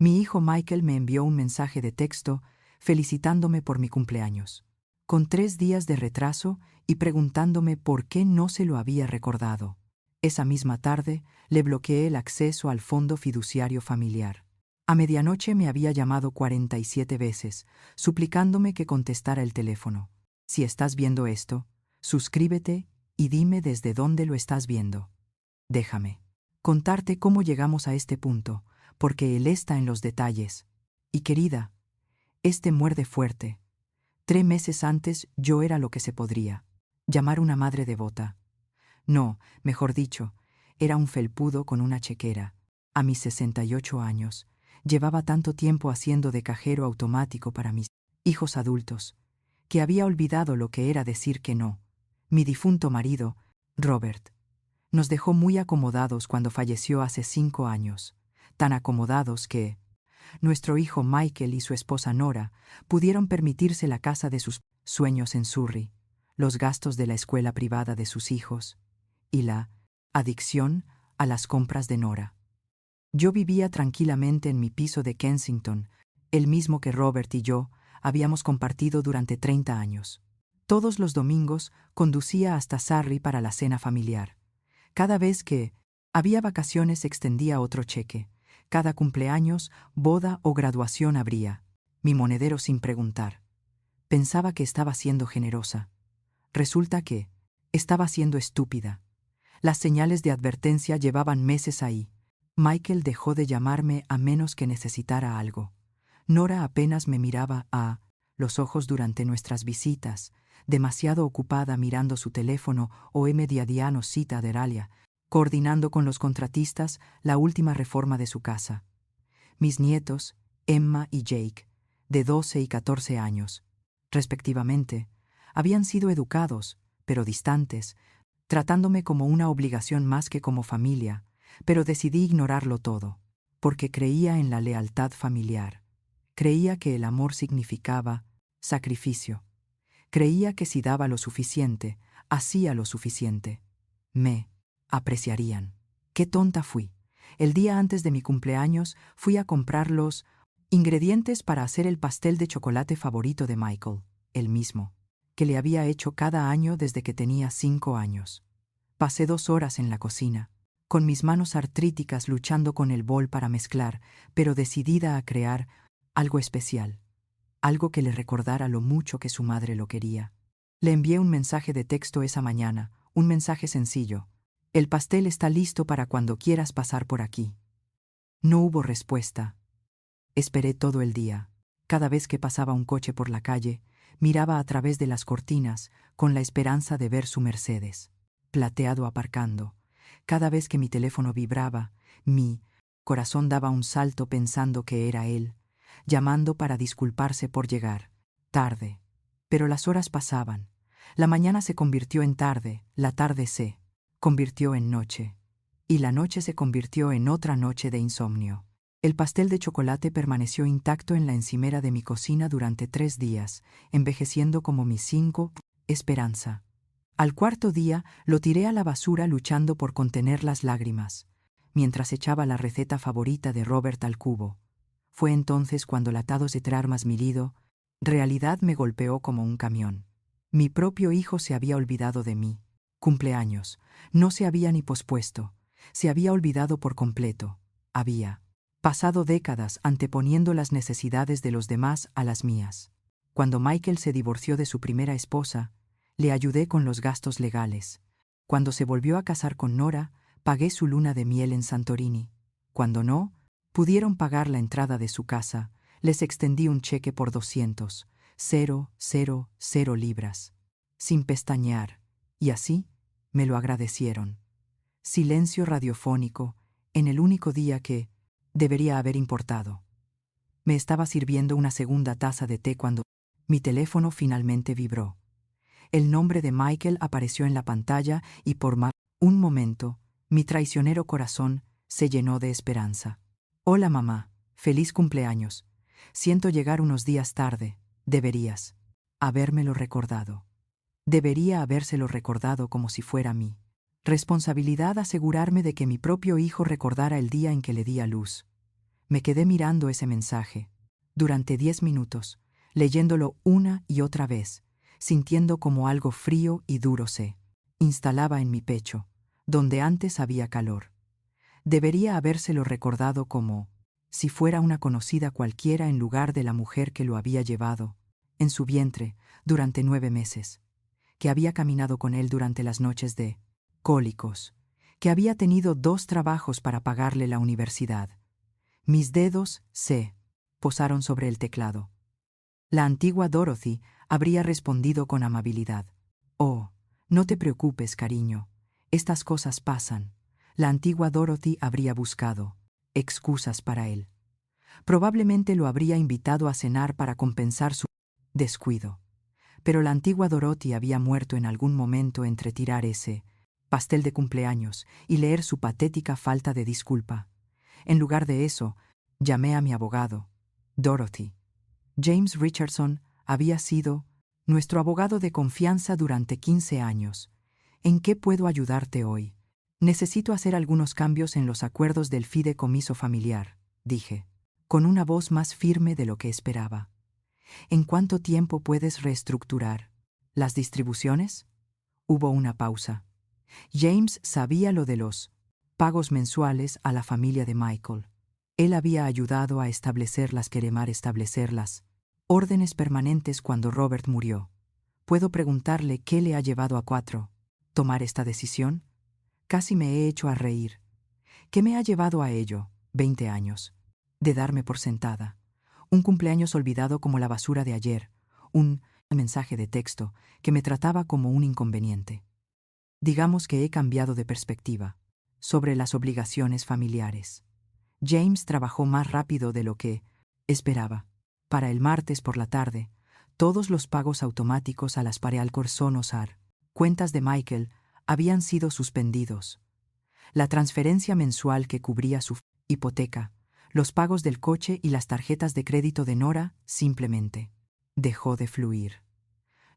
Mi hijo Michael me envió un mensaje de texto felicitándome por mi cumpleaños, con 3 días de retraso y preguntándome por qué no se lo había recordado. Esa misma tarde le bloqueé el acceso al fondo fiduciario familiar. A medianoche me había llamado 47 veces, suplicándome que contestara el teléfono. Si estás viendo esto, suscríbete y dime desde dónde lo estás viendo. Déjame contarte cómo llegamos a este punto, porque él está en los detalles. Y querida, este muerde fuerte. 3 meses antes yo era lo que se podría llamar una madre devota. No, mejor dicho, era un felpudo con una chequera. A mis 68 años, llevaba tanto tiempo haciendo de cajero automático para mis hijos adultos, que había olvidado lo que era decir que no. Mi difunto marido, Robert, nos dejó muy acomodados cuando falleció hace 5 años, tan acomodados que nuestro hijo Michael y su esposa Nora pudieron permitirse la casa de sus sueños en Surrey, los gastos de la escuela privada de sus hijos y la adicción a las compras de Nora. Yo vivía tranquilamente en mi piso de Kensington, el mismo que Robert y yo habíamos compartido durante 30 años. Todos los domingos conducía hasta Surrey para la cena familiar. Cada vez que había vacaciones extendía otro cheque. Cada cumpleaños, boda o graduación abría mi monedero sin preguntar. Pensaba que estaba siendo generosa. Resulta que estaba siendo estúpida. Las señales de advertencia llevaban meses ahí. Michael dejó de llamarme a menos que necesitara algo. Nora apenas me miraba a los ojos durante nuestras visitas, demasiado ocupada mirando su teléfono o mediadiano cita de Eralia, coordinando con los contratistas la última reforma de su casa. Mis nietos, Emma y Jake, de 12 y 14 años, respectivamente, habían sido educados, pero distantes, tratándome como una obligación más que como familia, pero decidí ignorarlo todo, porque creía en la lealtad familiar. Creía que el amor significaba sacrificio. Creía que si daba lo suficiente, hacía lo suficiente, me apreciarían. ¡Qué tonta fui! El día antes de mi cumpleaños fui a comprar los ingredientes para hacer el pastel de chocolate favorito de Michael, el mismo, que le había hecho cada año desde que tenía 5 años. Pasé 2 horas en la cocina, con mis manos artríticas luchando con el bol para mezclar, pero decidida a crear algo especial, algo que le recordara lo mucho que su madre lo quería. Le envié un mensaje de texto esa mañana, un mensaje sencillo. El pastel está listo para cuando quieras pasar por aquí. No hubo respuesta. Esperé todo el día. Cada vez que pasaba un coche por la calle, miraba a través de las cortinas con la esperanza de ver su Mercedes, plateado aparcando. Cada vez que mi teléfono vibraba, mi corazón daba un salto pensando que era él, llamando para disculparse por llegar tarde. Pero las horas pasaban. La mañana se convirtió en tarde, la tarde se convirtió en noche, y la noche se convirtió en otra noche de insomnio. El pastel de chocolate permaneció intacto en la encimera de mi cocina durante 3 días, envejeciendo como mi 5 esperanza. Al 4.º día lo tiré a la basura luchando por contener las lágrimas, mientras echaba la receta favorita de Robert al cubo. Fue entonces cuando latados de trarmas milido, realidad me golpeó como un camión. Mi propio hijo se había olvidado de mí. Cumpleaños. No se había ni pospuesto. Se había olvidado por completo. Había pasado décadas anteponiendo las necesidades de los demás a las mías. Cuando Michael se divorció de su primera esposa, le ayudé con los gastos legales. Cuando se volvió a casar con Nora, pagué su luna de miel en Santorini. Cuando no pudieron pagar la entrada de su casa, les extendí un cheque por 200,000 libras, sin pestañear, y así me lo agradecieron. Silencio radiofónico en el único día que debería haber importado. Me estaba sirviendo una segunda taza de té cuando mi teléfono finalmente vibró. El nombre de Michael apareció en la pantalla y por un momento, mi traicionero corazón se llenó de esperanza. Hola mamá, feliz cumpleaños. Siento llegar unos días tarde. Deberías habérmelo recordado. Debería habérselo recordado como si fuera mi responsabilidad asegurarme de que mi propio hijo recordara el día en que le di a luz. Me quedé mirando ese mensaje durante 10 minutos, leyéndolo una y otra vez, sintiendo como algo frío y duro se instalaba en mi pecho, donde antes había calor. Debería habérselo recordado como si fuera una conocida cualquiera en lugar de la mujer que lo había llevado en su vientre durante 9 meses, que había caminado con él durante las noches de cólicos, que había tenido 2 trabajos para pagarle la universidad. Mis dedos se posaron sobre el teclado. La antigua Dorothy habría respondido con amabilidad. Oh, no te preocupes, cariño. Estas cosas pasan. La antigua Dorothy habría buscado excusas para él. Probablemente lo habría invitado a cenar para compensar su descuido. Pero la antigua Dorothy había muerto en algún momento entre tirar ese pastel de cumpleaños y leer su patética falta de disculpa. En lugar de eso, llamé a mi abogado, Dorothy. James Richardson había sido nuestro abogado de confianza durante 15 años. ¿En qué puedo ayudarte hoy? Necesito hacer algunos cambios en los acuerdos del fideicomiso familiar, dije, con una voz más firme de lo que esperaba. ¿En cuánto tiempo puedes reestructurar las distribuciones? Hubo una pausa. James sabía lo de los pagos mensuales a la familia de Michael. Él había ayudado a establecer las órdenes permanentes cuando Robert murió. ¿Puedo preguntarle qué le ha llevado a tomar esta decisión? Casi me he hecho a reír. ¿Qué me ha llevado a ello? 20 años. De darme por sentada. Un cumpleaños olvidado como la basura de ayer. Un mensaje de texto que me trataba como un inconveniente. Digamos que he cambiado de perspectiva sobre las obligaciones familiares. James trabajó más rápido de lo que esperaba. Para el martes por la tarde, todos los pagos automáticos a las Parealcor-Sonosar, cuentas de Michael, habían sido suspendidos. La transferencia mensual que cubría su hipoteca, los pagos del coche y las tarjetas de crédito de Nora simplemente dejó de fluir.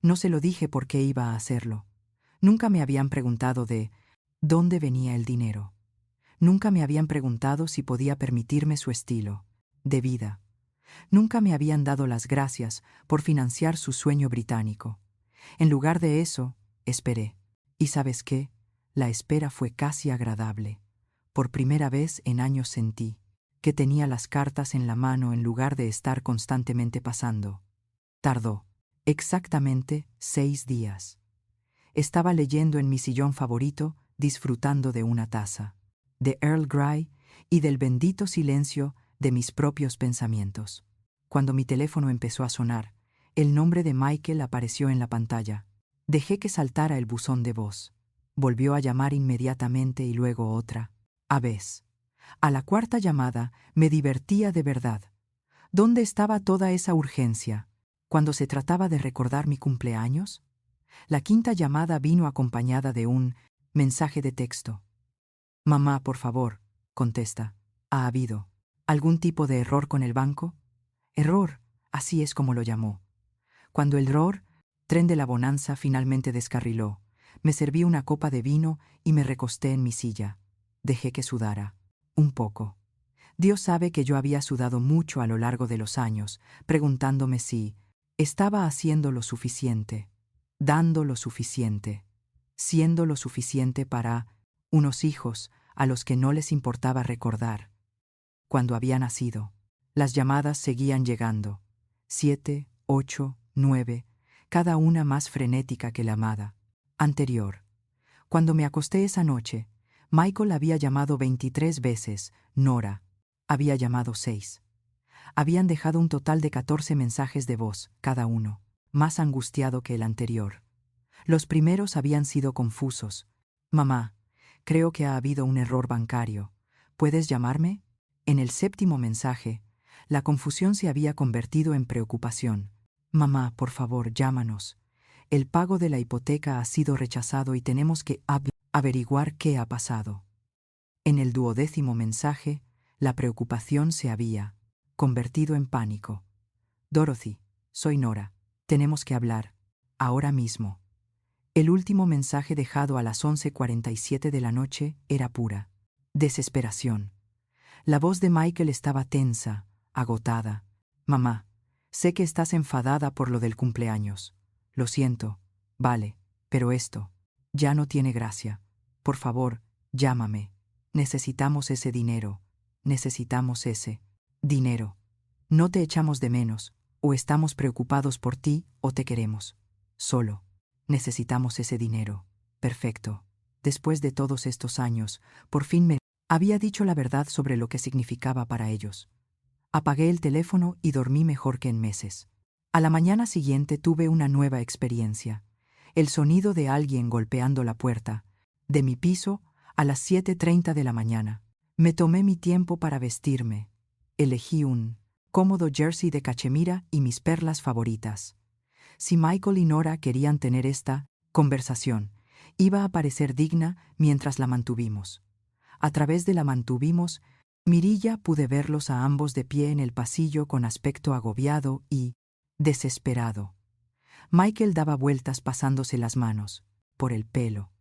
No se lo dije por qué iba a hacerlo. Nunca me habían preguntado de dónde venía el dinero. Nunca me habían preguntado si podía permitirme su estilo de vida. Nunca me habían dado las gracias por financiar su sueño británico. En lugar de eso, esperé. ¿Y sabes qué? La espera fue casi agradable. Por primera vez en años sentí que tenía las cartas en la mano en lugar de estar constantemente pasando. Tardó exactamente 6 días. Estaba leyendo en mi sillón favorito, disfrutando de una taza de Earl Grey y del bendito silencio de mis propios pensamientos. Cuando mi teléfono empezó a sonar, el nombre de Michael apareció en la pantalla. Dejé que saltara el buzón de voz. Volvió a llamar inmediatamente y luego otra vez. A la 4ª llamada me divertía de verdad. ¿Dónde estaba toda esa urgencia? ¿Cuando se trataba de recordar mi cumpleaños? La 5ª llamada vino acompañada de un mensaje de texto. Mamá, por favor, contesta. ¿Ha habido algún tipo de error con el banco? Error, así es como lo llamó. Cuando el tren de la bonanza finalmente descarriló, me serví una copa de vino y me recosté en mi silla. Dejé que sudara. Un poco. Dios sabe que yo había sudado mucho a lo largo de los años, preguntándome si estaba haciendo lo suficiente, dando lo suficiente, siendo lo suficiente para unos hijos a los que no les importaba recordar. Cuando había nacido, las llamadas seguían llegando. 7, 8, 9, cada una más frenética que la amada anterior. Cuando me acosté esa noche, Michael había llamado 23 veces, Nora había llamado 6. Habían dejado un total de 14 mensajes de voz, cada uno, más angustiado que el anterior. Los primeros habían sido confusos. Mamá, creo que ha habido un error bancario. ¿Puedes llamarme? En el 7º mensaje, la confusión se había convertido en preocupación. Mamá, por favor, llámanos. El pago de la hipoteca ha sido rechazado y tenemos que averiguar qué ha pasado. En el 12º mensaje, la preocupación se había convertido en pánico. Dorothy, soy Nora. Tenemos que hablar. Ahora mismo. El último mensaje dejado a las 11:47 de la noche era pura desesperación. La voz de Michael estaba tensa, agotada. Mamá, sé que estás enfadada por lo del cumpleaños. Lo siento. Vale, pero esto ya no tiene gracia. Por favor, llámame. Necesitamos ese dinero. Necesitamos ese dinero. No te echamos de menos, o estamos preocupados por ti, o te queremos. Solo necesitamos ese dinero. Perfecto. Después de todos estos años, por fin me había dicho la verdad sobre lo que significaba para ellos. Apagué el teléfono y dormí mejor que en meses. A la mañana siguiente tuve una nueva experiencia. El sonido de alguien golpeando la puerta, de mi piso, a las 7:30 de la mañana. Me tomé mi tiempo para vestirme. Elegí un cómodo jersey de cachemira y mis perlas favoritas. Si Michael y Nora querían tener esta conversación, iba a parecer digna mientras la mantuvimos. A través de la mantuvimos, mirilla pude verlos a ambos de pie en el pasillo con aspecto agobiado y desesperado. Michael daba vueltas pasándose las manos, por el pelo.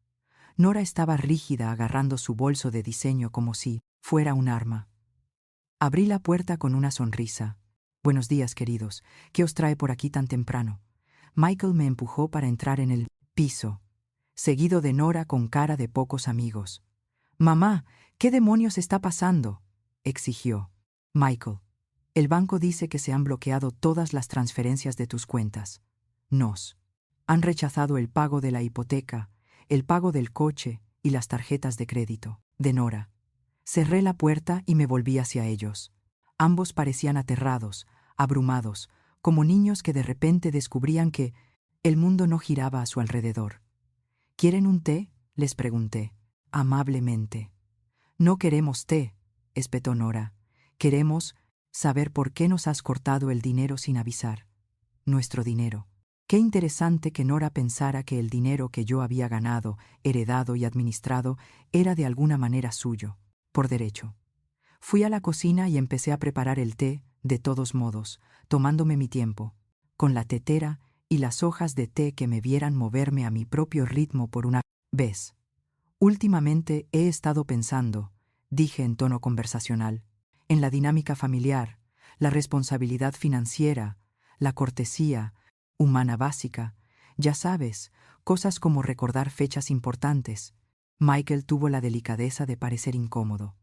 Nora estaba rígida agarrando su bolso de diseño como si fuera un arma. Abrí la puerta con una sonrisa. Buenos días, queridos. ¿Qué os trae por aquí tan temprano? Michael me empujó para entrar en el piso, seguido de Nora con cara de pocos amigos. Mamá, ¿qué demonios está pasando?, exigió. Michael, el banco dice que se han bloqueado todas las transferencias de tus cuentas. Nos han rechazado el pago de la hipoteca, el pago del coche y las tarjetas de crédito. De Nora. Cerré la puerta y me volví hacia ellos. Ambos parecían aterrados, abrumados, como niños que de repente descubrían que el mundo no giraba a su alrededor. ¿Quieren un té?, les pregunté, amablemente. No queremos té, espetó Nora. Queremos saber por qué nos has cortado el dinero sin avisar. Nuestro dinero. Qué interesante que Nora pensara que el dinero que yo había ganado, heredado y administrado era de alguna manera suyo, por derecho. Fui a la cocina y empecé a preparar el té, de todos modos, tomándome mi tiempo, con la tetera y las hojas de té que me vieran moverme a mi propio ritmo por una vez. Últimamente he estado pensando, dije en tono conversacional, en la dinámica familiar, la responsabilidad financiera, la cortesía humana básica, ya sabes, cosas como recordar fechas importantes. Michael tuvo la delicadeza de parecer incómodo.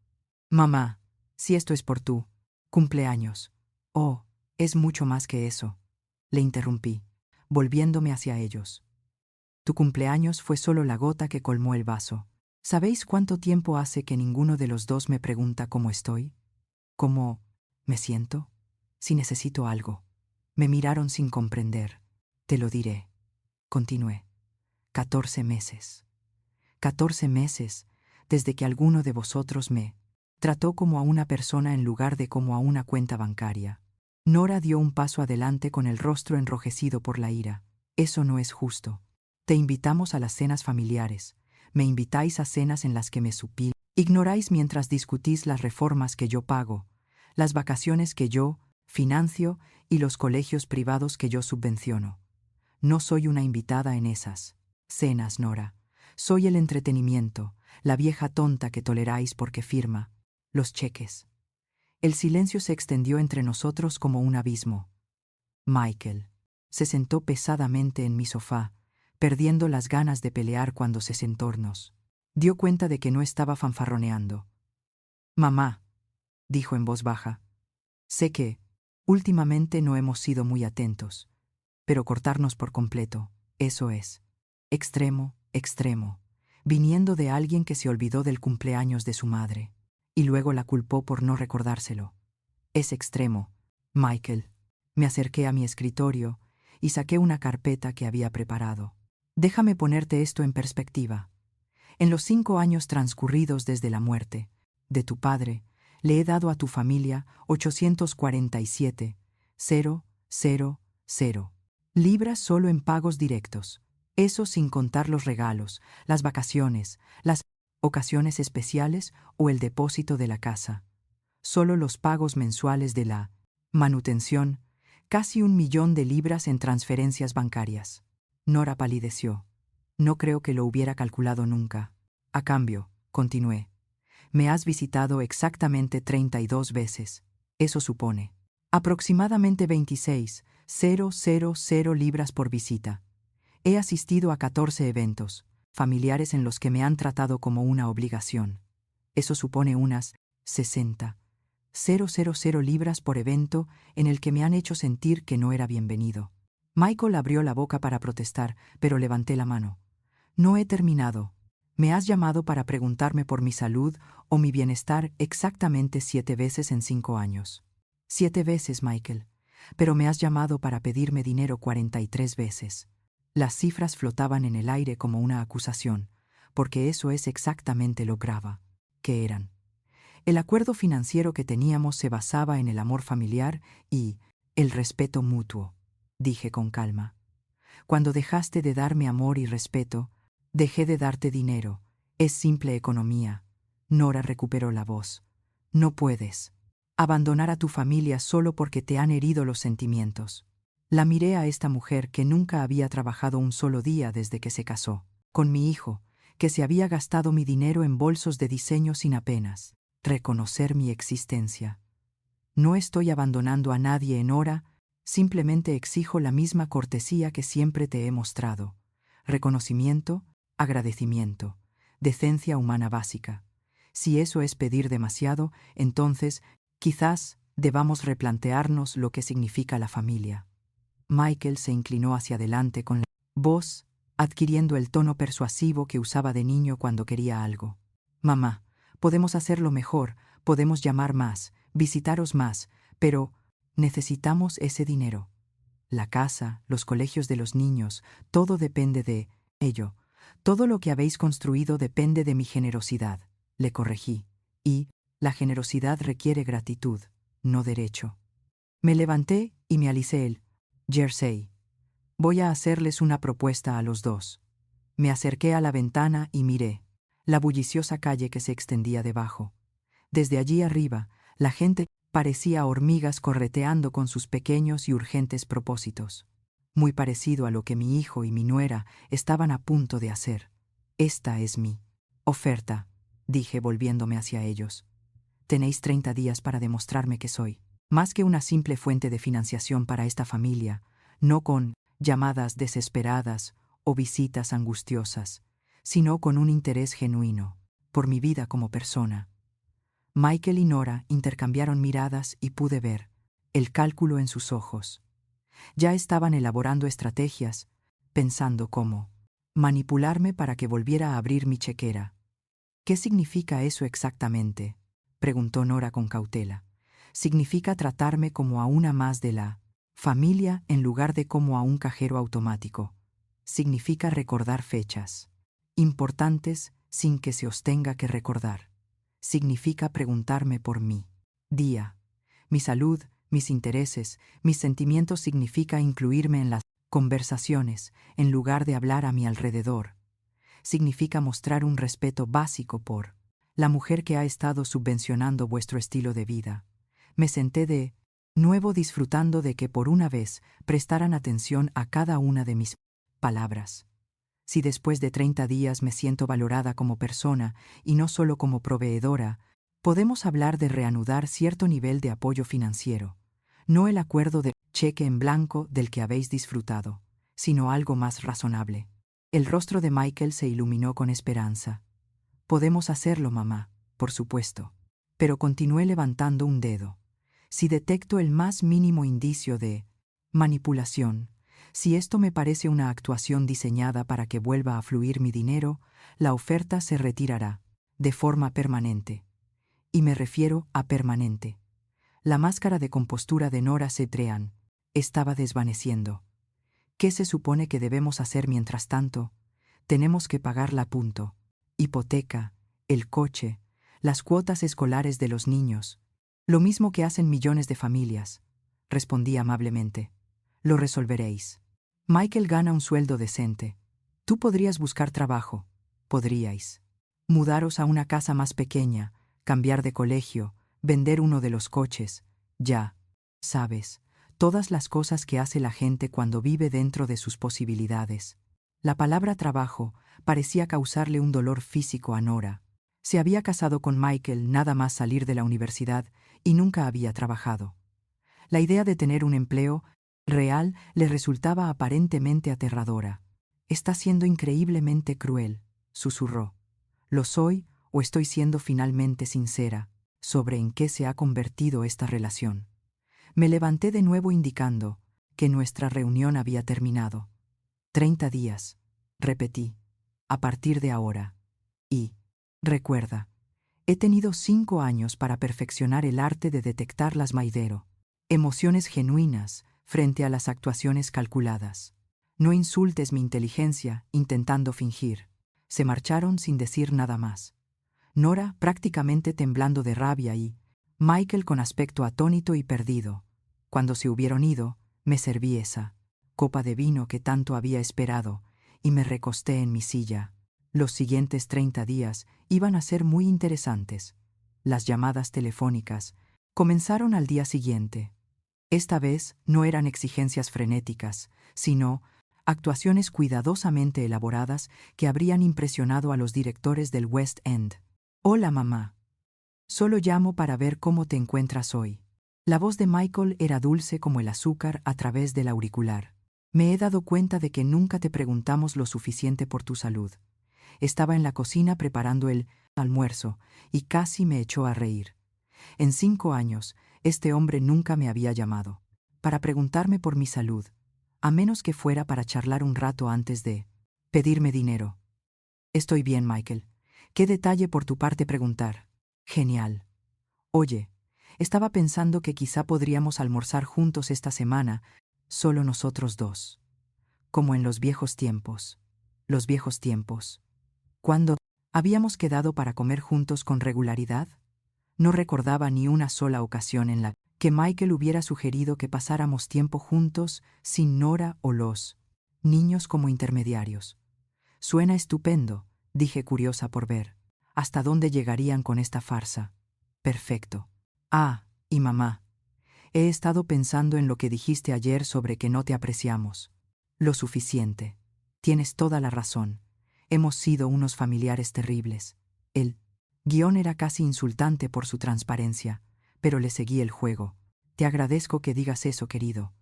Mamá, si esto es por tu cumpleaños. Oh, es mucho más que eso, le interrumpí, volviéndome hacia ellos. Tu cumpleaños fue solo la gota que colmó el vaso. ¿Sabéis cuánto tiempo hace que ninguno de los dos me pregunta cómo estoy? ¿Cómo me siento? Si necesito algo. Me miraron sin comprender. Te lo diré. Continué. 14 meses. 14 meses desde que alguno de vosotros me trató como a una persona en lugar de como a una cuenta bancaria. Nora dio un paso adelante con el rostro enrojecido por la ira. Eso no es justo. Te invitamos a las cenas familiares. Me invitáis a cenas en las que me supí. Ignoráis mientras discutís las reformas que yo pago, las vacaciones que yo financio y los colegios privados que yo subvenciono. No soy una invitada en esas cenas, Nora. Soy el entretenimiento, la vieja tonta que toleráis porque firma los cheques. El silencio se extendió entre nosotros como un abismo. Michael se sentó pesadamente en mi sofá, perdiendo las ganas de pelear cuando se sentónos. Dio cuenta de que no estaba fanfarroneando. Mamá, dijo en voz baja, sé que últimamente no hemos sido muy atentos, pero cortarnos por completo, eso es extremo, extremo, viniendo de alguien que se olvidó del cumpleaños de su madre, y luego la culpó por no recordárselo. Es extremo, Michael. Me acerqué a mi escritorio y saqué una carpeta que había preparado. Déjame ponerte esto en perspectiva. En los 5 años transcurridos desde la muerte de tu padre, le he dado a tu familia 847,000 libras solo en pagos directos. Eso sin contar los regalos, las vacaciones, las ocasiones especiales o el depósito de la casa. Solo los pagos mensuales de la manutención, casi 1 millón de libras en transferencias bancarias. Nora palideció. No creo que lo hubiera calculado nunca. A cambio, continué, Me has visitado exactamente 32 veces. Eso supone aproximadamente 26,000 libras por visita. He asistido a 14 eventos familiares en los que me han tratado como una obligación. Eso supone unas 60,000 libras por evento en el que me han hecho sentir que no era bienvenido. Michael abrió la boca para protestar, pero levanté la mano. No he terminado. Me has llamado para preguntarme por mi salud o mi bienestar exactamente 7 veces en 5 años. 7 veces, Michael. Pero me has llamado para pedirme dinero 43 veces. Las cifras flotaban en el aire como una acusación, porque eso es exactamente lo grave que eran. El acuerdo financiero que teníamos se basaba en el amor familiar y el respeto mutuo, dije con calma. Cuando dejaste de darme amor y respeto, dejé de darte dinero. Es simple economía. Nora recuperó la voz. No puedes abandonar a tu familia solo porque te han herido los sentimientos. La miré a esta mujer que nunca había trabajado un solo día desde que se casó con mi hijo, que se había gastado mi dinero en bolsos de diseño sin apenas reconocer mi existencia. No estoy abandonando a nadie, Nora, simplemente exijo la misma cortesía que siempre te he mostrado. Reconocimiento, agradecimiento, decencia humana básica. Si eso es pedir demasiado, entonces quizás debamos replantearnos lo que significa la familia. Michael se inclinó hacia adelante con la voz, adquiriendo el tono persuasivo que usaba de niño cuando quería algo. Mamá, podemos hacerlo mejor, podemos llamar más, visitaros más, pero necesitamos ese dinero. La casa, los colegios de los niños, todo depende de ello. Todo lo que habéis construido depende de mi generosidad, le corregí, y la generosidad requiere gratitud, no derecho. Me levanté y me alicé el jersey. Voy a hacerles una propuesta a los dos. Me acerqué a la ventana y miré la bulliciosa calle que se extendía debajo. Desde allí arriba, la gente parecía hormigas correteando con sus pequeños y urgentes propósitos. Muy parecido a lo que mi hijo y mi nuera estaban a punto de hacer. Esta es mi oferta, dije volviéndome hacia ellos. Tenéis 30 días para demostrarme que soy más que una simple fuente de financiación para esta familia, no con llamadas desesperadas o visitas angustiosas, sino con un interés genuino por mi vida como persona. Michael y Nora intercambiaron miradas y pude ver el cálculo en sus ojos. Ya estaban elaborando estrategias, pensando cómo manipularme para que volviera a abrir mi chequera. ¿Qué significa eso exactamente?, preguntó Nora con cautela. Significa tratarme como a una más de la familia en lugar de como a un cajero automático. Significa recordar fechas importantes sin que se os tenga que recordar. Significa preguntarme por mí día, mi salud, mis intereses, mis sentimientos. Significa incluirme en las conversaciones en lugar de hablar a mi alrededor. Significa mostrar un respeto básico por la mujer que ha estado subvencionando vuestro estilo de vida. Me senté de nuevo disfrutando de que por una vez prestaran atención a cada una de mis palabras. Si después de 30 días me siento valorada como persona y no solo como proveedora, podemos hablar de reanudar cierto nivel de apoyo financiero. No el acuerdo de cheque en blanco del que habéis disfrutado, sino algo más razonable. El rostro de Michael se iluminó con esperanza. Podemos hacerlo, mamá, por supuesto. Pero continué levantando un dedo. Si detecto el más mínimo indicio de manipulación, si esto me parece una actuación diseñada para que vuelva a fluir mi dinero, la oferta se retirará, de forma permanente. Y me refiero a permanente. La máscara de compostura de Nora Cetrean estaba desvaneciendo. ¿Qué se supone que debemos hacer mientras tanto? Tenemos que pagarla a punto. Hipoteca, el coche, las cuotas escolares de los niños. Lo mismo que hacen millones de familias, respondí amablemente. Lo resolveréis. Michael gana un sueldo decente. Tú podrías buscar trabajo. Podríais mudaros a una casa más pequeña, cambiar de colegio, vender uno de los coches. Ya sabes, todas las cosas que hace la gente cuando vive dentro de sus posibilidades. La palabra trabajo parecía causarle un dolor físico a Nora. Se había casado con Michael nada más salir de la universidad y nunca había trabajado. La idea de tener un empleo real le resultaba aparentemente aterradora. «Está siendo increíblemente cruel», susurró. «¿Lo soy o estoy siendo finalmente sincera sobre en qué se ha convertido esta relación?» Me levanté de nuevo indicando que nuestra reunión había terminado. 30 días, repetí, a partir de ahora. Y, recuerda, he tenido 5 años para perfeccionar el arte de detectar las Maidero, emociones genuinas frente a las actuaciones calculadas. No insultes mi inteligencia intentando fingir. Se marcharon sin decir nada más. Nora prácticamente temblando de rabia y Michael con aspecto atónito y perdido. Cuando se hubieron ido, me serví esa copa de vino que tanto había esperado y me recosté en mi silla. Los siguientes 30 días iban a ser muy interesantes. Las llamadas telefónicas comenzaron al día siguiente. Esta vez no eran exigencias frenéticas, sino actuaciones cuidadosamente elaboradas que habrían impresionado a los directores del West End. «Hola, mamá. Solo llamo para ver cómo te encuentras hoy». La voz de Michael era dulce como el azúcar a través del auricular. «Me he dado cuenta de que nunca te preguntamos lo suficiente por tu salud». Estaba en la cocina preparando el almuerzo y casi me echó a reír. En 5 años, este hombre nunca me había llamado para preguntarme por mi salud, a menos que fuera para charlar un rato antes de pedirme dinero. «Estoy bien, Michael. Qué detalle por tu parte preguntar». «Genial. Oye, estaba pensando que quizá podríamos almorzar juntos esta semana, solo nosotros dos. Como en los viejos tiempos». Los viejos tiempos. ¿Cuándo habíamos quedado para comer juntos con regularidad? No recordaba ni una sola ocasión en la que Michael hubiera sugerido que pasáramos tiempo juntos sin Nora o los niños como intermediarios. «Suena estupendo», dije curiosa por ver hasta dónde llegarían con esta farsa. «Perfecto. Ah, y mamá, he estado pensando en lo que dijiste ayer sobre que no te apreciamos. Lo suficiente. Tienes toda la razón. Hemos sido unos familiares terribles». El guión era casi insultante por su transparencia, pero le seguí el juego. «Te agradezco que digas eso, querido».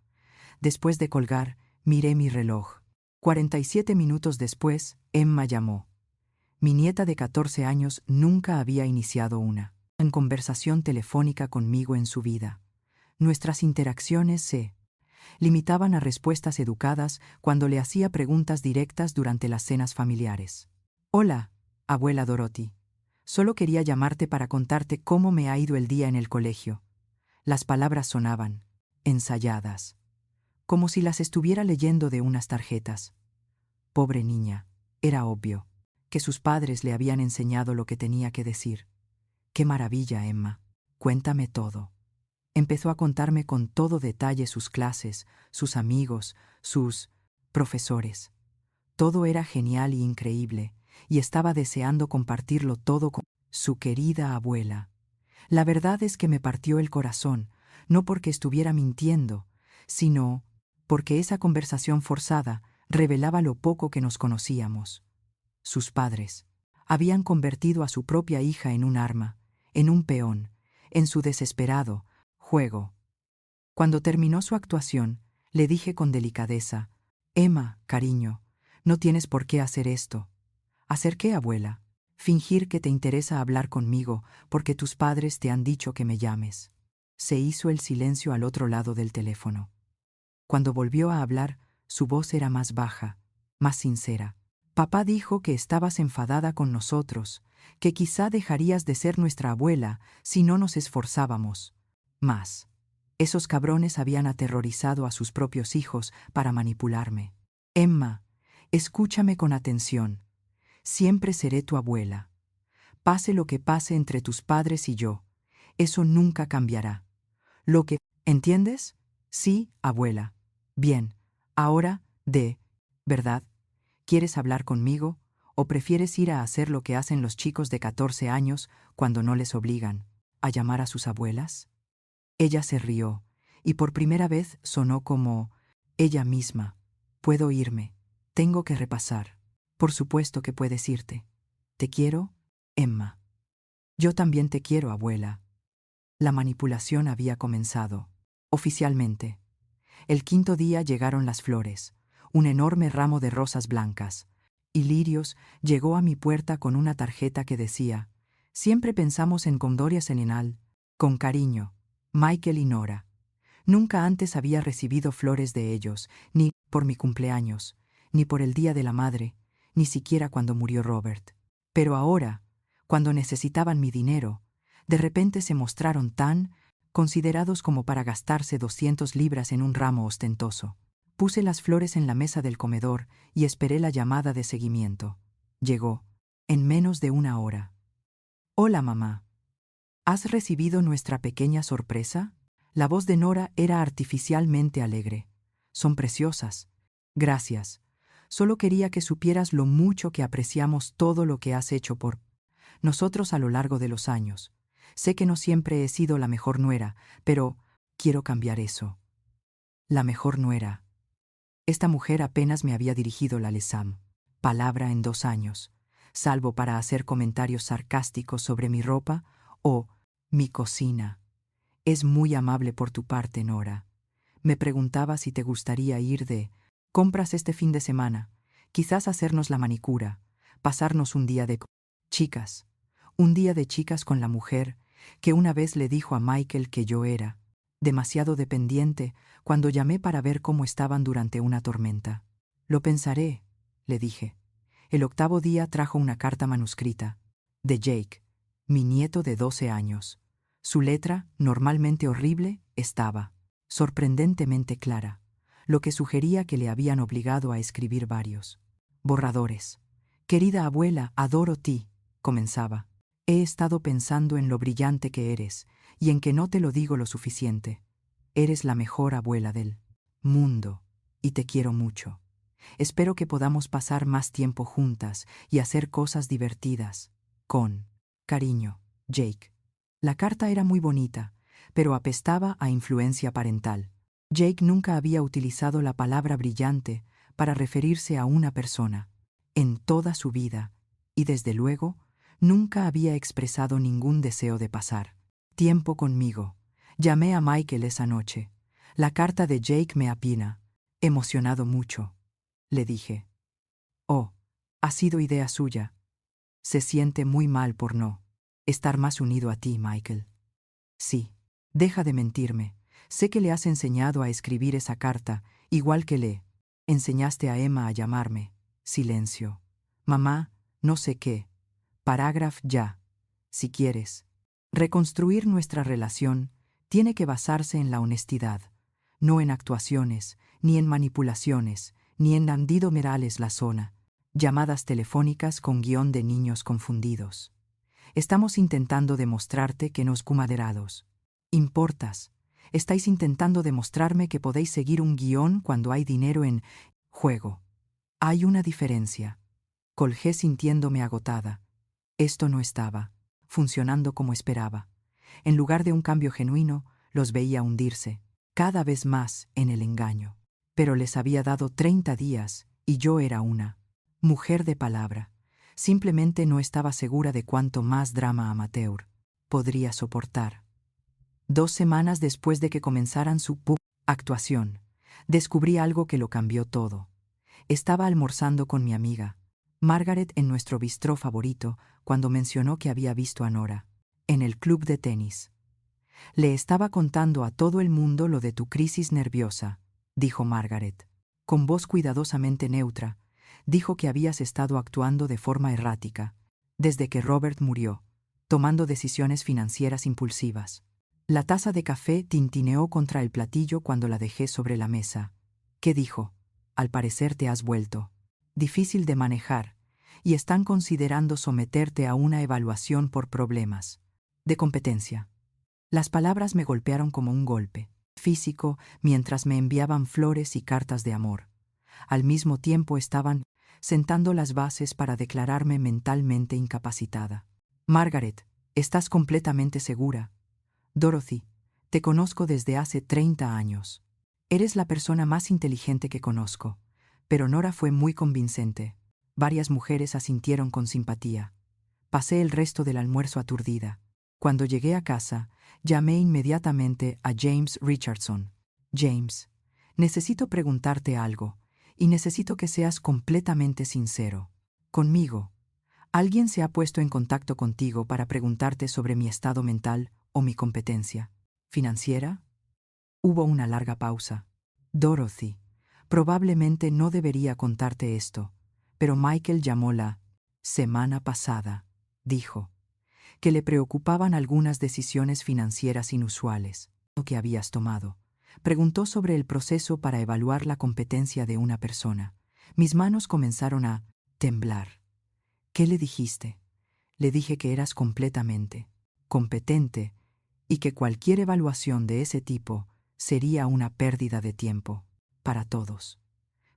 Después de colgar, miré mi reloj. 47 minutos después, Emma llamó. Mi nieta de 14 años nunca había iniciado una conversación telefónica conmigo en su vida. Nuestras interacciones se limitaban a respuestas educadas cuando le hacía preguntas directas durante las cenas familiares. «Hola, abuela Dorothy. Solo quería llamarte para contarte cómo me ha ido el día en el colegio». Las palabras sonaban ensayadas, como si las estuviera leyendo de unas tarjetas. Pobre niña, era obvio que sus padres le habían enseñado lo que tenía que decir. «Qué maravilla, Emma. Cuéntame todo». Empezó a contarme con todo detalle sus clases, sus amigos, sus profesores. Todo era genial y increíble, y estaba deseando compartirlo todo con su querida abuela. La verdad es que me partió el corazón, no porque estuviera mintiendo, sino porque esa conversación forzada revelaba lo poco que nos conocíamos. Sus padres habían convertido a su propia hija en un arma, en un peón, en su desesperado juego. Cuando terminó su actuación, le dije con delicadeza: «Emma, cariño, no tienes por qué hacer esto». «¿Hacer qué, abuela?» «Fingir que te interesa hablar conmigo porque tus padres te han dicho que me llames». Se hizo el silencio al otro lado del teléfono. Cuando volvió a hablar, su voz era más baja, más sincera. «Papá dijo que estabas enfadada con nosotros, que quizá dejarías de ser nuestra abuela si no nos esforzábamos más. Esos cabrones habían aterrorizado a sus propios hijos para manipularme. Emma, escúchame con atención. Siempre seré tu abuela. Pase lo que pase entre tus padres y yo, eso nunca cambiará. Lo que... ¿Entiendes? Sí, abuela. Bien, ahora, ¿verdad? ¿Quieres hablar conmigo o prefieres ir a hacer lo que hacen los chicos de 14 años cuando no les obligan a llamar a sus abuelas?» Ella se rió, y por primera vez sonó como ella misma. «Puedo irme. Tengo que repasar». «Por supuesto que puedes irte. Te quiero, Emma». Yo también te quiero, abuela. La manipulación había comenzado. Oficialmente. El quinto día llegaron las flores, un enorme ramo de rosas blancas, y Lirios llegó a mi puerta con una tarjeta que decía: «Siempre pensamos en Condoria Seninal, con cariño, Michael y Nora». Nunca antes había recibido flores de ellos, ni por mi cumpleaños, ni por el Día de la Madre, ni siquiera cuando murió Robert. Pero ahora, cuando necesitaban mi dinero, de repente se mostraron tan considerados como para gastarse 200 libras en un ramo ostentoso. Puse las flores en la mesa del comedor y esperé la llamada de seguimiento. Llegó, en menos de una hora. «Hola, mamá. ¿Has recibido nuestra pequeña sorpresa?» La voz de Nora era artificialmente alegre. «Son preciosas. Gracias. Solo quería que supieras lo mucho que apreciamos todo lo que has hecho por nosotros a lo largo de los años. Sé que no siempre he sido la mejor nuera, pero quiero cambiar eso». La mejor nuera. Esta mujer apenas me había dirigido la lesam, palabra en 2 años, salvo para hacer comentarios sarcásticos sobre mi ropa o mi cocina. «Es muy amable por tu parte, Nora. Me preguntaba si te gustaría ir de compras este fin de semana, quizás hacernos la manicura, pasarnos un día de chicas, un día de chicas con la mujer que una vez le dijo a Michael que yo era demasiado dependiente cuando llamé para ver cómo estaban durante una tormenta». «Lo pensaré», le dije. El 8º día trajo una carta manuscrita, de Jake, mi nieto de 12 años. Su letra, normalmente horrible, estaba sorprendentemente clara, lo que sugería que le habían obligado a escribir varios borradores. «Querida abuela, adoro ti», comenzaba. «He estado pensando en lo brillante que eres y en que no te lo digo lo suficiente. Eres la mejor abuela del mundo y te quiero mucho. Espero que podamos pasar más tiempo juntas y hacer cosas divertidas. Con cariño, Jake». La carta era muy bonita, pero apestaba a influencia parental. Jake nunca había utilizado la palabra brillante para referirse a una persona, en toda su vida, y desde luego, nunca había expresado ningún deseo de pasar tiempo conmigo. Llamé a Michael esa noche. «La carta de Jake me apena. Emocionado mucho», le dije. «Oh, ha sido idea suya. Se siente muy mal por no estar más unido a ti, Michael». «Sí, deja de mentirme. Sé que le has enseñado a escribir esa carta, igual que le enseñaste a Emma a llamarme». Silencio. «Mamá, no sé qué. Parágrafo ya. Si quieres reconstruir nuestra relación, tiene que basarse en la honestidad, no en actuaciones, ni en manipulaciones, ni en Andido Merales la zona, llamadas telefónicas con guión de niños confundidos. Estamos intentando demostrarte que nos cumaderados. Importas. Estáis intentando demostrarme que podéis seguir un guión cuando hay dinero en juego. Hay una diferencia». Colgué sintiéndome agotada. Esto no estaba funcionando como esperaba. En lugar de un cambio genuino, los veía hundirse, cada vez más en el engaño. Pero les había dado 30 días y yo era una mujer de palabra. Simplemente no estaba segura de cuánto más drama amateur podría soportar. 2 semanas después de que comenzaran su actuación, descubrí algo que lo cambió todo. Estaba almorzando con mi amiga Margaret en nuestro bistró favorito cuando mencionó que había visto a Nora en el club de tenis. «Le estaba contando a todo el mundo lo de tu crisis nerviosa», dijo Margaret. Con voz cuidadosamente neutra, dijo que habías estado actuando de forma errática desde que Robert murió, tomando decisiones financieras impulsivas. La taza de café tintineó contra el platillo cuando la dejé sobre la mesa. «¿Qué dijo?» «Al parecer te has vuelto difícil de manejar y están considerando someterte a una evaluación por problemas de competencia». Las palabras me golpearon como un golpe físico mientras me enviaban flores y cartas de amor. Al mismo tiempo estaban sentando las bases para declararme mentalmente incapacitada. «Margaret, ¿estás completamente segura?» «Dorothy, te conozco desde hace 30 años. Eres la persona más inteligente que conozco». Pero Nora fue muy convincente. Varias mujeres asintieron con simpatía. Pasé el resto del almuerzo aturdida. Cuando llegué a casa, llamé inmediatamente a James Richardson. James, necesito preguntarte algo, y necesito que seas completamente sincero. Conmigo. ¿Alguien se ha puesto en contacto contigo para preguntarte sobre mi estado mental o mi competencia financiera? Hubo una larga pausa. Dorothy, probablemente no debería contarte esto, pero Michael llamó la semana pasada, dijo, que le preocupaban algunas decisiones financieras inusuales que habías tomado. Preguntó sobre el proceso para evaluar la competencia de una persona. Mis manos comenzaron a temblar. ¿Qué le dijiste? Le dije que eras completamente competente y que cualquier evaluación de ese tipo sería una pérdida de tiempo para todos.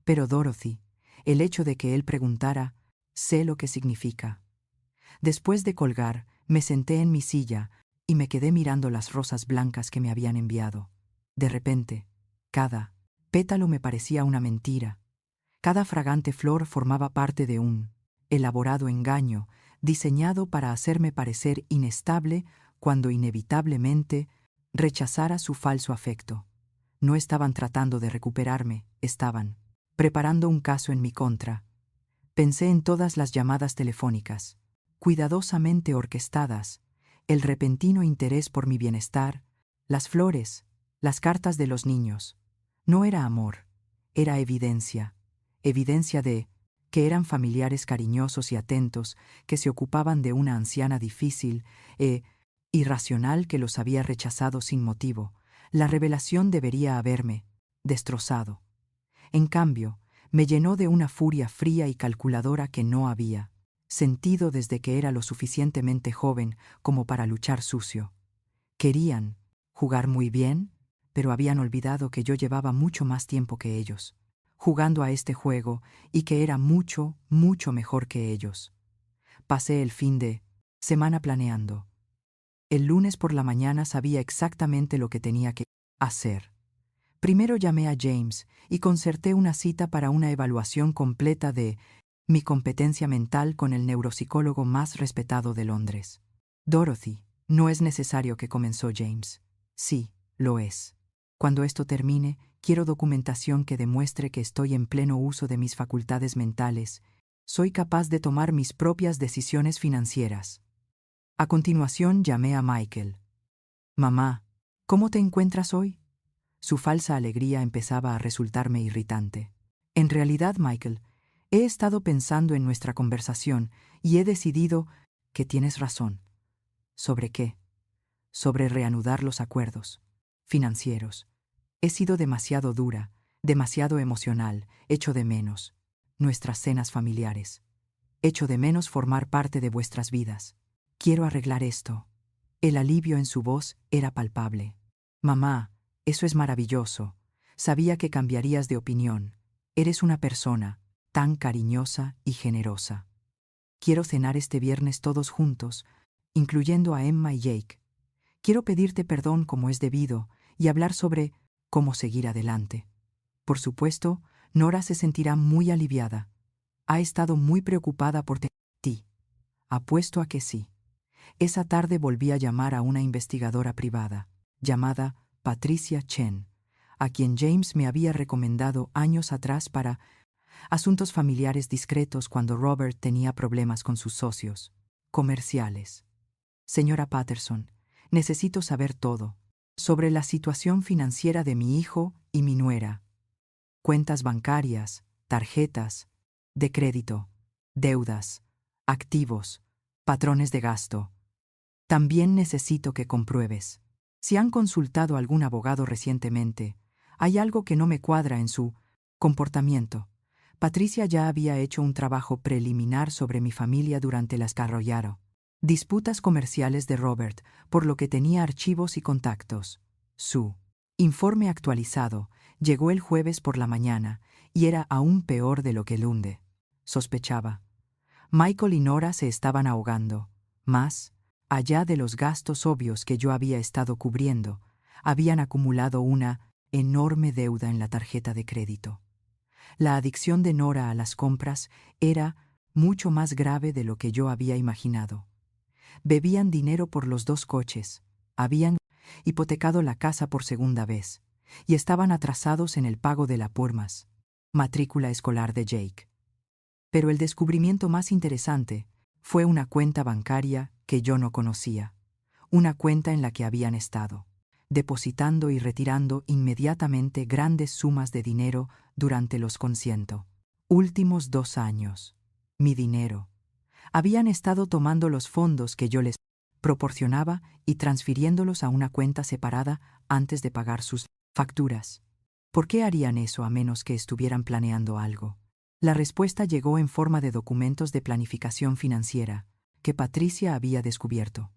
Pero Dorothy, el hecho de que él preguntara, sé lo que significa. Después de colgar, me senté en mi silla y me quedé mirando las rosas blancas que me habían enviado. De repente, cada pétalo me parecía una mentira. Cada fragante flor formaba parte de un elaborado engaño diseñado para hacerme parecer inestable cuando inevitablemente rechazara su falso afecto. No estaban tratando de recuperarme, estaban preparando un caso en mi contra. Pensé en todas las llamadas telefónicas, cuidadosamente orquestadas, el repentino interés por mi bienestar, las flores, las cartas de los niños. No era amor, era evidencia de que eran familiares cariñosos y atentos que se ocupaban de una anciana difícil e irracional que los había rechazado sin motivo. La revelación debería haberme destrozado. En cambio, me llenó de una furia fría y calculadora que no había sentido desde que era lo suficientemente joven como para luchar sucio. Querían jugar muy bien, pero habían olvidado que yo llevaba mucho más tiempo que ellos jugando a este juego y que era mucho, mucho mejor que ellos. Pasé el fin de semana planeando. El lunes por la mañana sabía exactamente lo que tenía que hacer. Primero llamé a James y concerté una cita para una evaluación completa de mi competencia mental con el neuropsicólogo más respetado de Londres. Dorothy, no es necesario que comenzó James. Sí, lo es. Cuando esto termine, quiero documentación que demuestre que estoy en pleno uso de mis facultades mentales. Soy capaz de tomar mis propias decisiones financieras. A continuación llamé a Michael. Mamá, ¿cómo te encuentras hoy? Su falsa alegría empezaba a resultarme irritante. En realidad, Michael, he estado pensando en nuestra conversación y he decidido que tienes razón. ¿Sobre qué? Sobre reanudar los acuerdos financieros. He sido demasiado dura, demasiado emocional, echo de menos nuestras cenas familiares. Echo de menos formar parte de vuestras vidas. Quiero arreglar esto. El alivio en su voz era palpable. Mamá, eso es maravilloso. Sabía que cambiarías de opinión. Eres una persona tan cariñosa y generosa. Quiero cenar este viernes todos juntos, incluyendo a Emma y Jake. Quiero pedirte perdón como es debido y hablar sobre cómo seguir adelante. Por supuesto, Nora se sentirá muy aliviada. Ha estado muy preocupada por ti. Apuesto a que sí. Esa tarde volví a llamar a una investigadora privada, llamada Patricia Chen, a quien James me había recomendado años atrás para asuntos familiares discretos cuando Robert tenía problemas con sus socios comerciales. Señora Patterson, necesito saber todo sobre la situación financiera de mi hijo y mi nuera. Cuentas bancarias, tarjetas de crédito, deudas, activos, patrones de gasto. También necesito que compruebes. Si han consultado a algún abogado recientemente, hay algo que no me cuadra en su comportamiento. Patricia ya había hecho un trabajo preliminar sobre mi familia durante las Carrollaro disputas comerciales de Robert, por lo que tenía archivos y contactos. Su informe actualizado llegó el jueves por la mañana y era aún peor de lo que Lunde sospechaba. Michael y Nora se estaban ahogando. Más, allá de los gastos obvios que yo había estado cubriendo, habían acumulado una enorme deuda en la tarjeta de crédito. La adicción de Nora a las compras era mucho más grave de lo que yo había imaginado. Bebían dinero por los 2 coches, habían hipotecado la casa por segunda vez, y estaban atrasados en el pago de la Purmas, matrícula escolar de Jake. Pero el descubrimiento más interesante fue una cuenta bancaria que yo no conocía, una cuenta en la que habían estado depositando y retirando inmediatamente grandes sumas de dinero durante los últimos 2 años. Mi dinero. Habían estado tomando los fondos que yo les proporcionaba y transfiriéndolos a una cuenta separada antes de pagar sus facturas. ¿Por qué harían eso a menos que estuvieran planeando algo? La respuesta llegó en forma de documentos de planificación financiera que Patricia había descubierto.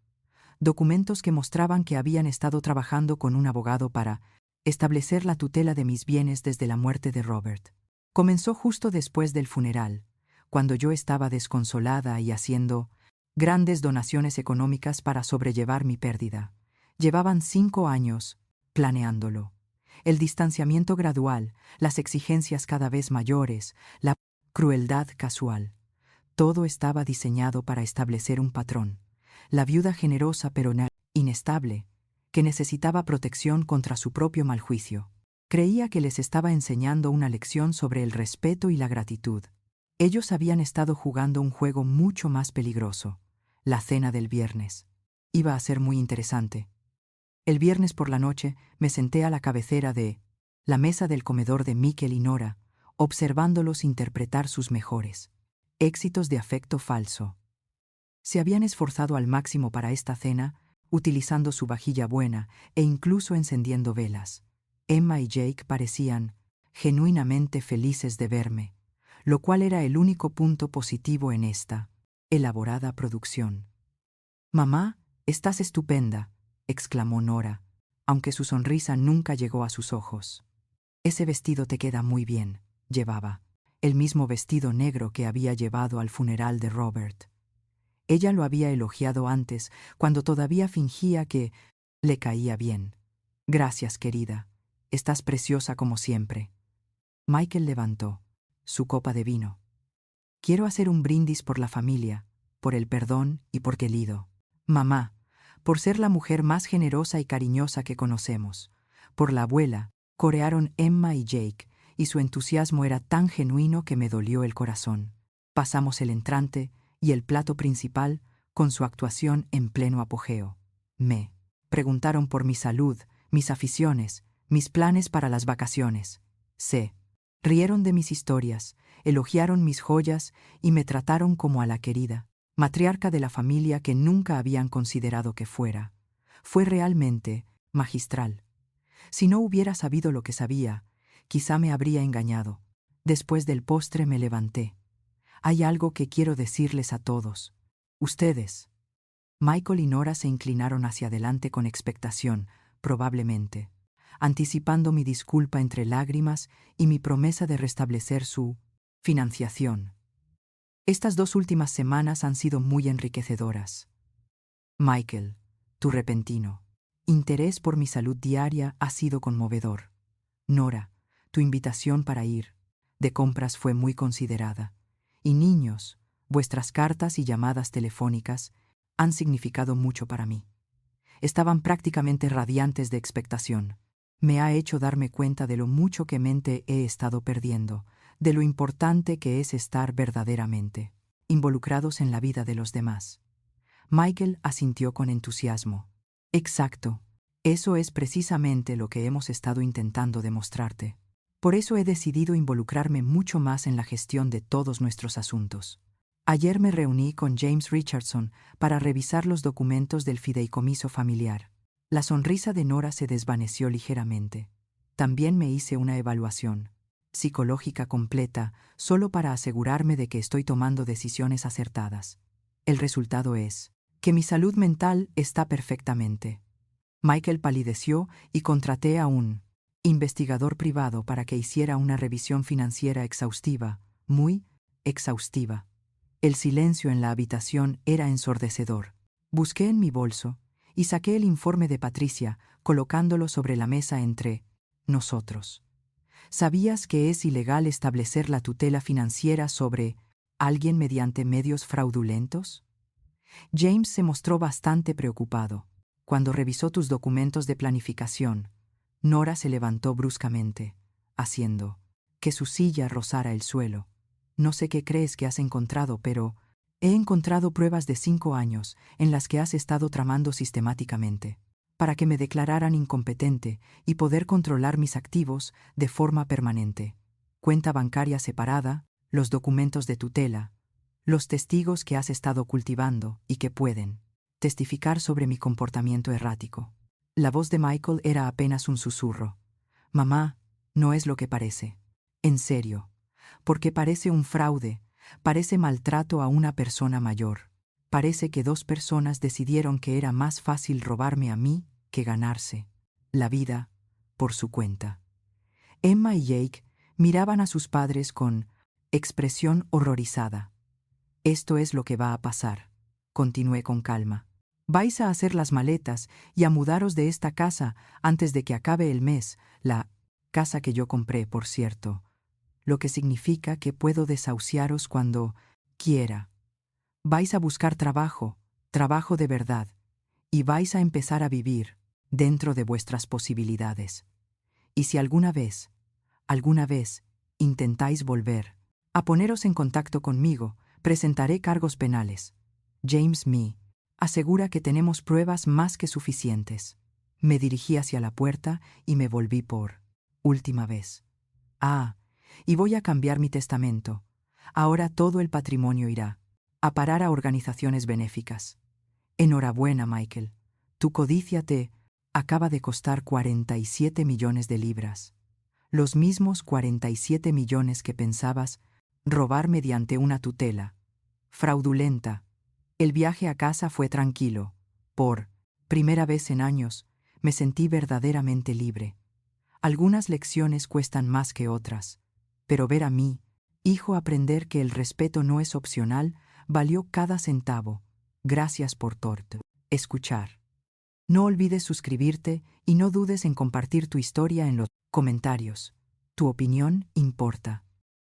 Documentos que mostraban que habían estado trabajando con un abogado para establecer la tutela de mis bienes desde la muerte de Robert. Comenzó justo después del funeral, cuando yo estaba desconsolada y haciendo grandes donaciones económicas para sobrellevar mi pérdida. Llevaban 5 años planeándolo. El distanciamiento gradual, las exigencias cada vez mayores, la crueldad casual. Todo estaba diseñado para establecer un patrón. La viuda generosa pero inestable, que necesitaba protección contra su propio mal juicio. Creía que les estaba enseñando una lección sobre el respeto y la gratitud. Ellos habían estado jugando un juego mucho más peligroso, la cena del viernes. Iba a ser muy interesante. El viernes por la noche me senté a la cabecera de la mesa del comedor de Mikel y Nora, observándolos interpretar sus mejores éxitos de afecto falso. Se habían esforzado al máximo para esta cena, utilizando su vajilla buena e incluso encendiendo velas. Emma y Jake parecían genuinamente felices de verme, lo cual era el único punto positivo en esta elaborada producción. «Mamá, estás estupenda», exclamó Nora, aunque su sonrisa nunca llegó a sus ojos. «Ese vestido te queda muy bien», llevaba el mismo vestido negro que había llevado al funeral de Robert. Ella lo había elogiado antes, cuando todavía fingía que le caía bien. «Gracias, querida. Estás preciosa como siempre». Michael levantó su copa de vino. «Quiero hacer un brindis por la familia, por el perdón y por Lido. Mamá, por ser la mujer más generosa y cariñosa que conocemos. Por la abuela», corearon Emma y Jake, y su entusiasmo era tan genuino que me dolió el corazón. Pasamos el entrante y el plato principal con su actuación en pleno apogeo. Me preguntaron por mi salud, mis aficiones, mis planes para las vacaciones. Se rieron de mis historias, elogiaron mis joyas y me trataron como a la querida matriarca de la familia que nunca habían considerado que fuera. Fue realmente magistral. Si no hubiera sabido lo que sabía, quizá me habría engañado. Después del postre me levanté. «Hay algo que quiero decirles a todos. Ustedes». Michael y Nora se inclinaron hacia adelante con expectación, probablemente, anticipando mi disculpa entre lágrimas y mi promesa de restablecer su financiación. «Estas 2 últimas semanas han sido muy enriquecedoras. Michael, tu repentino interés por mi salud diaria ha sido conmovedor. Nora, tu invitación para ir de compras fue muy considerada. Y niños, vuestras cartas y llamadas telefónicas han significado mucho para mí. Estaban prácticamente radiantes de expectación. Me ha hecho darme cuenta de lo mucho que mente he estado perdiendo, de lo importante que es estar verdaderamente involucrados en la vida de los demás». Michael asintió con entusiasmo. «Exacto. Eso es precisamente lo que hemos estado intentando demostrarte. Por eso he decidido involucrarme mucho más en la gestión de todos nuestros asuntos. Ayer me reuní con James Richardson para revisar los documentos del fideicomiso familiar». La sonrisa de Nora se desvaneció ligeramente. «También me hice una evaluación psicológica completa solo para asegurarme de que estoy tomando decisiones acertadas. El resultado es que mi salud mental está perfectamente». Michael palideció y contraté a un investigador privado para que hiciera una revisión financiera exhaustiva, muy exhaustiva. El silencio en la habitación era ensordecedor. Busqué en mi bolso y saqué el informe de Patricia, colocándolo sobre la mesa entre nosotros. ¿Sabías que es ilegal establecer la tutela financiera sobre alguien mediante medios fraudulentos? James se mostró bastante preocupado. Cuando revisó tus documentos de planificación, Nora se levantó bruscamente, haciendo que su silla rozara el suelo. No sé qué crees que has encontrado, pero he encontrado pruebas de 5 años en las que has estado tramando sistemáticamente para que me declararan incompetente y poder controlar mis activos de forma permanente. Cuenta bancaria separada, los documentos de tutela, los testigos que has estado cultivando y que pueden testificar sobre mi comportamiento errático. La voz de Michael era apenas un susurro. Mamá, no es lo que parece. En serio. Porque parece un fraude, parece maltrato a una persona mayor. Parece que 2 personas decidieron que era más fácil robarme a mí que ganarse la vida por su cuenta. Emma y Jake miraban a sus padres con expresión horrorizada. Esto es lo que va a pasar, continué con calma. Vais a hacer las maletas y a mudaros de esta casa antes de que acabe el mes, la casa que yo compré, por cierto, lo que significa que puedo desahuciaros cuando quiera. Vais a buscar trabajo, trabajo de verdad, y vais a empezar a vivir dentro de vuestras posibilidades. Y si alguna vez, intentáis volver a poneros en contacto conmigo, presentaré cargos penales. James me asegura que tenemos pruebas más que suficientes. Me dirigí hacia la puerta y me volví por última vez. Y voy a cambiar mi testamento. Ahora todo el patrimonio irá a parar a organizaciones benéficas. Enhorabuena, Michael. Tu codicia te acaba de costar 47 millones de libras. Los mismos 47 millones que pensabas robar mediante una tutela fraudulenta. El viaje a casa fue tranquilo. Por primera vez en años, me sentí verdaderamente libre. Algunas lecciones cuestan más que otras, pero ver a mí, hijo, aprender que el respeto no es opcional, valió cada centavo. Gracias por escuchar. No olvides suscribirte y no dudes en compartir tu historia en los comentarios. Tu opinión importa.